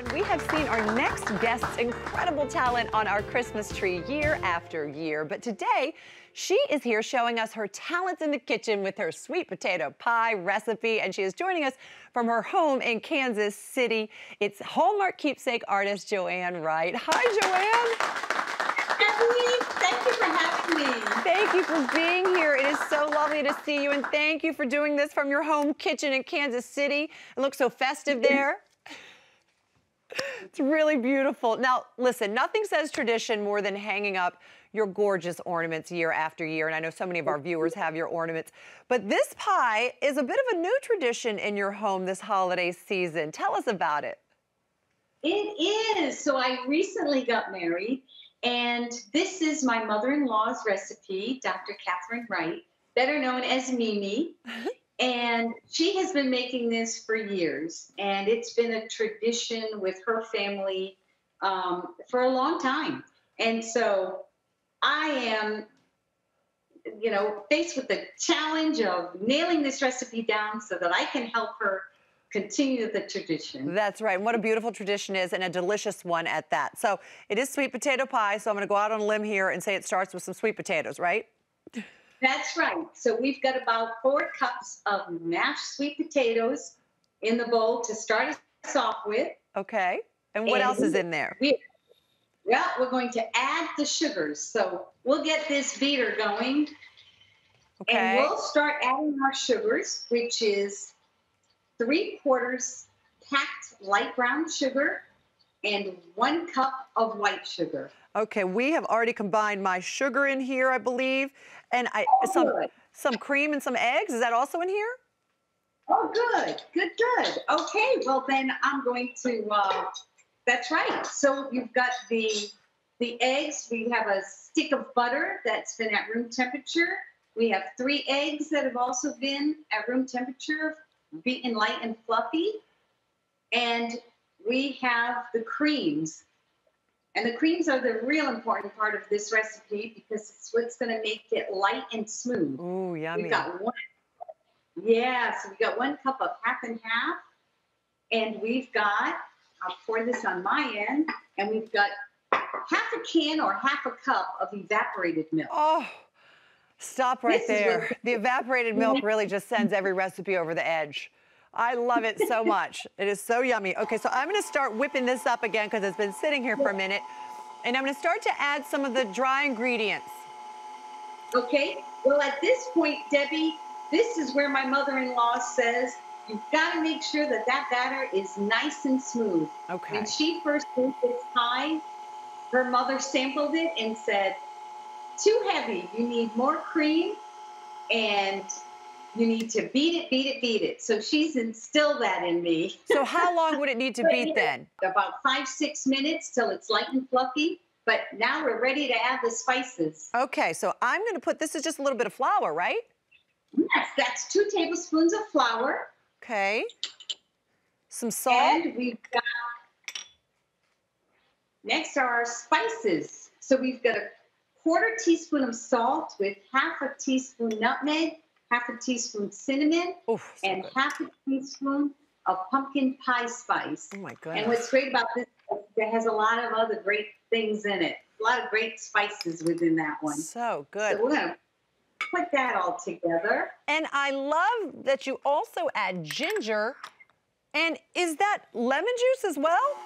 And we have seen our next guest's incredible talent on our Christmas tree year after year. But today, she is here showing us her talents in the kitchen with her sweet potato pie recipe. And she is joining us from her home in Kansas City. It's Hallmark Keepsake artist Joanne Wright. Hi, Joanne. Debbie, thank you for having me. Thank you for being here. It is so lovely to see you. And thank you for doing this from your home kitchen in Kansas City. It looks so festive there. It's really beautiful. Now, listen, nothing says tradition more than hanging up your gorgeous ornaments year after year. And I know so many of our viewers have your ornaments. But this pie is a bit of a new tradition in your home this holiday season. Tell us about it. It is. So I recently got married, and this is my mother-in-law's recipe, Dr. Joanne Wright, better known as Mimi. And she has been making this for years, and it's been a tradition with her family for a long time. And so I am, faced with the challenge of nailing this recipe down so that I can help her continue the tradition. That's right. And what a beautiful tradition is, and a delicious one at that. So it is sweet potato pie, so I'm going to go out on a limb here and say it starts with some sweet potatoes, right? That's right. So we've got about 4 cups of mashed sweet potatoes in the bowl to start us off with. Okay. And what else is in there? We're going to add the sugars. So we'll get this beater going. Okay. And we'll start adding our sugars, which is 3/4 packed light brown sugar and 1 cup of white sugar. Okay, we have already combined my sugar in here, I believe, and some cream and some eggs. Is that also in here? Oh, good, good, good. Okay, well then I'm going to. That's right. So you've got the eggs. We have a stick of butter that's been at room temperature. We have 3 eggs that have also been at room temperature, beaten light and fluffy, and we have the creams. And the creams are the real important part of this recipe because it's what's going to make it light and smooth. Ooh, yummy. We've got so we've got 1 cup of half and half. And we've got, I'll pour this on my end, and we've got half a can or half a cup of evaporated milk. Oh, stop right there. The evaporated milk really just sends every recipe over the edge. I love it so much. It is so yummy. Okay, so I'm going to start whipping this up again because it's been sitting here for a minute. And I'm going to start to add some of the dry ingredients. Okay. Well, at this point, Debbie, this is where my mother-in-law says you've got to make sure that that batter is nice and smooth. Okay. When she first made this pie, her mother sampled it and said, too heavy. You need more cream, and you need to beat it, beat it, beat it. So she's instilled that in me. So how long would it need to beat then? About 5-6 minutes till it's light and fluffy. But now we're ready to add the spices. Okay, so I'm going to put, this is just a little bit of flour, right? Yes, that's 2 tablespoons of flour. Okay. Some salt. And we've got, next are our spices. So we've got a 1/4 teaspoon of salt with half a teaspoon nutmeg, half a teaspoon cinnamon, and half a teaspoon of pumpkin pie spice. Oh my goodness. And what's great about this, it has a lot of other great things in it. A lot of great spices within that one. So good. So we're going to put that all together. And I love that you also add ginger. And is that lemon juice as well?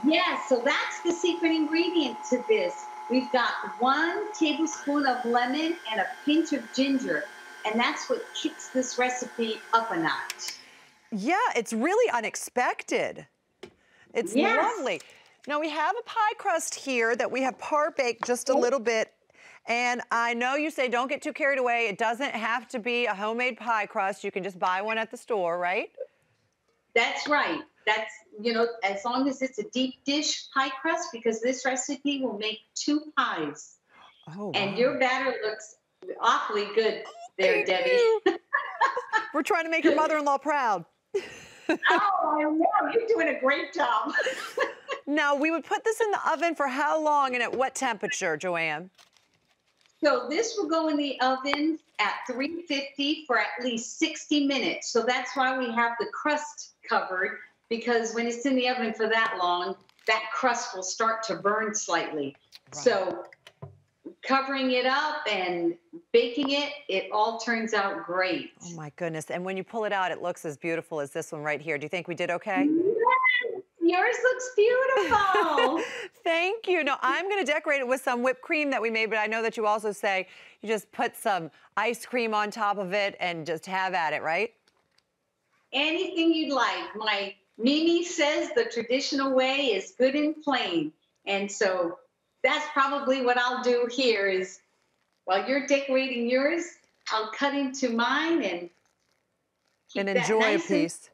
Yes, so that's the secret ingredient to this. We've got 1 tablespoon of lemon and a pinch of ginger. And that's what kicks this recipe up a notch. Yeah, it's really unexpected. It's lovely. Now we have a pie crust here that we have par baked just a little bit. And I know you say don't get too carried away. It doesn't have to be a homemade pie crust. You can just buy one at the store, right? That's right. That's, as long as it's a deep dish pie crust, because this recipe will make 2 pies. Oh, wow. And your batter looks awfully good there, Debbie. We're trying to make your mother-in-law proud. Oh, I know. You're doing a great job. Now, we would put this in the oven for how long and at what temperature, Joanne? So this will go in the oven at 350 for at least 60 minutes. So that's why we have the crust covered, because when it's in the oven for that long, that crust will start to burn slightly. Right. So covering it up and baking it, it all turns out great. Oh my goodness. And when you pull it out, it looks as beautiful as this one right here. Do you think we did okay? Yes, yours looks beautiful. Thank you. No, I'm going to decorate it with some whipped cream that we made, but I know that you also say you just put some ice cream on top of it and just have at it, right? Anything you'd like. My Mimi says the traditional way is good and plain. And so that's probably what I'll do here is while you're decorating yours, I'll cut into mine and enjoy nice a piece.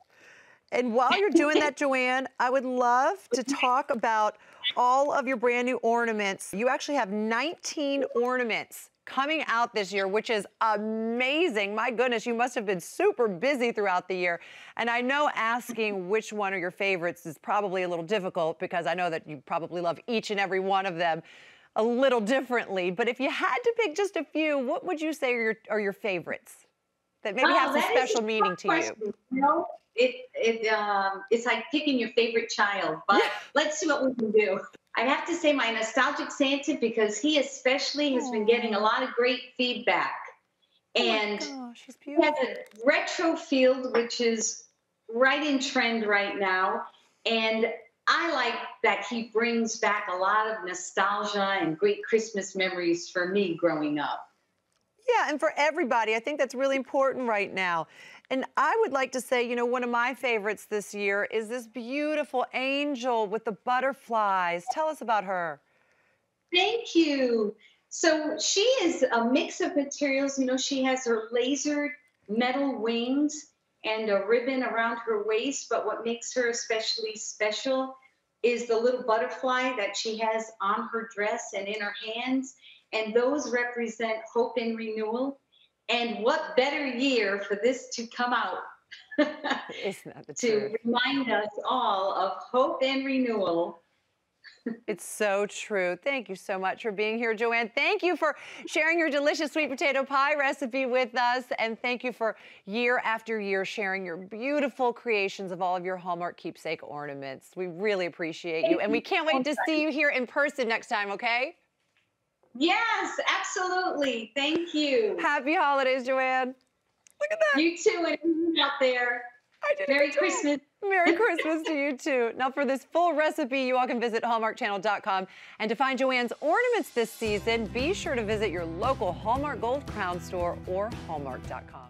And while you're doing that, Joanne, I would love to talk about all of your brand new ornaments. You actually have 19 ornaments coming out this year, which is amazing. My goodness, you must have been super busy throughout the year. And I know asking which one are your favorites is probably a little difficult because I know that you probably love each and every one of them a little differently. But if you had to pick just a few, what would you say are your favorites that maybe have some special meaning to you? No, it's like picking your favorite child, but let's see what we can do. I have to say my nostalgic Santa because he especially has been getting a lot of great feedback. And gosh, he has a retro field, which is right in trend right now. And I like that he brings back a lot of nostalgia and great Christmas memories for me growing up. Yeah, and for everybody, I think that's really important right now. And I would like to say, you know, one of my favorites this year is this beautiful angel with the butterflies. Tell us about her. Thank you. So she is a mix of materials. You know, she has her lasered metal wings and a ribbon around her waist. But what makes her especially special is the little butterfly that she has on her dress and in her hands. And those represent hope and renewal. And what better year for this to come out Isn't that the to truth? remind us all of hope and renewal. It's so true. Thank you so much for being here, Joanne. Thank you for sharing your delicious sweet potato pie recipe with us. And thank you for year after year sharing your beautiful creations of all of your Hallmark keepsake ornaments. We really appreciate you. And we can't wait to see you here in person next time, okay? Yes, absolutely. Thank you. Happy holidays, Joanne. Look at that. You too, and everyone out there. Merry Christmas. Merry Christmas to you too. Now for this full recipe, you all can visit hallmarkchannel.com. And to find Joanne's ornaments this season, be sure to visit your local Hallmark Gold Crown store or hallmark.com.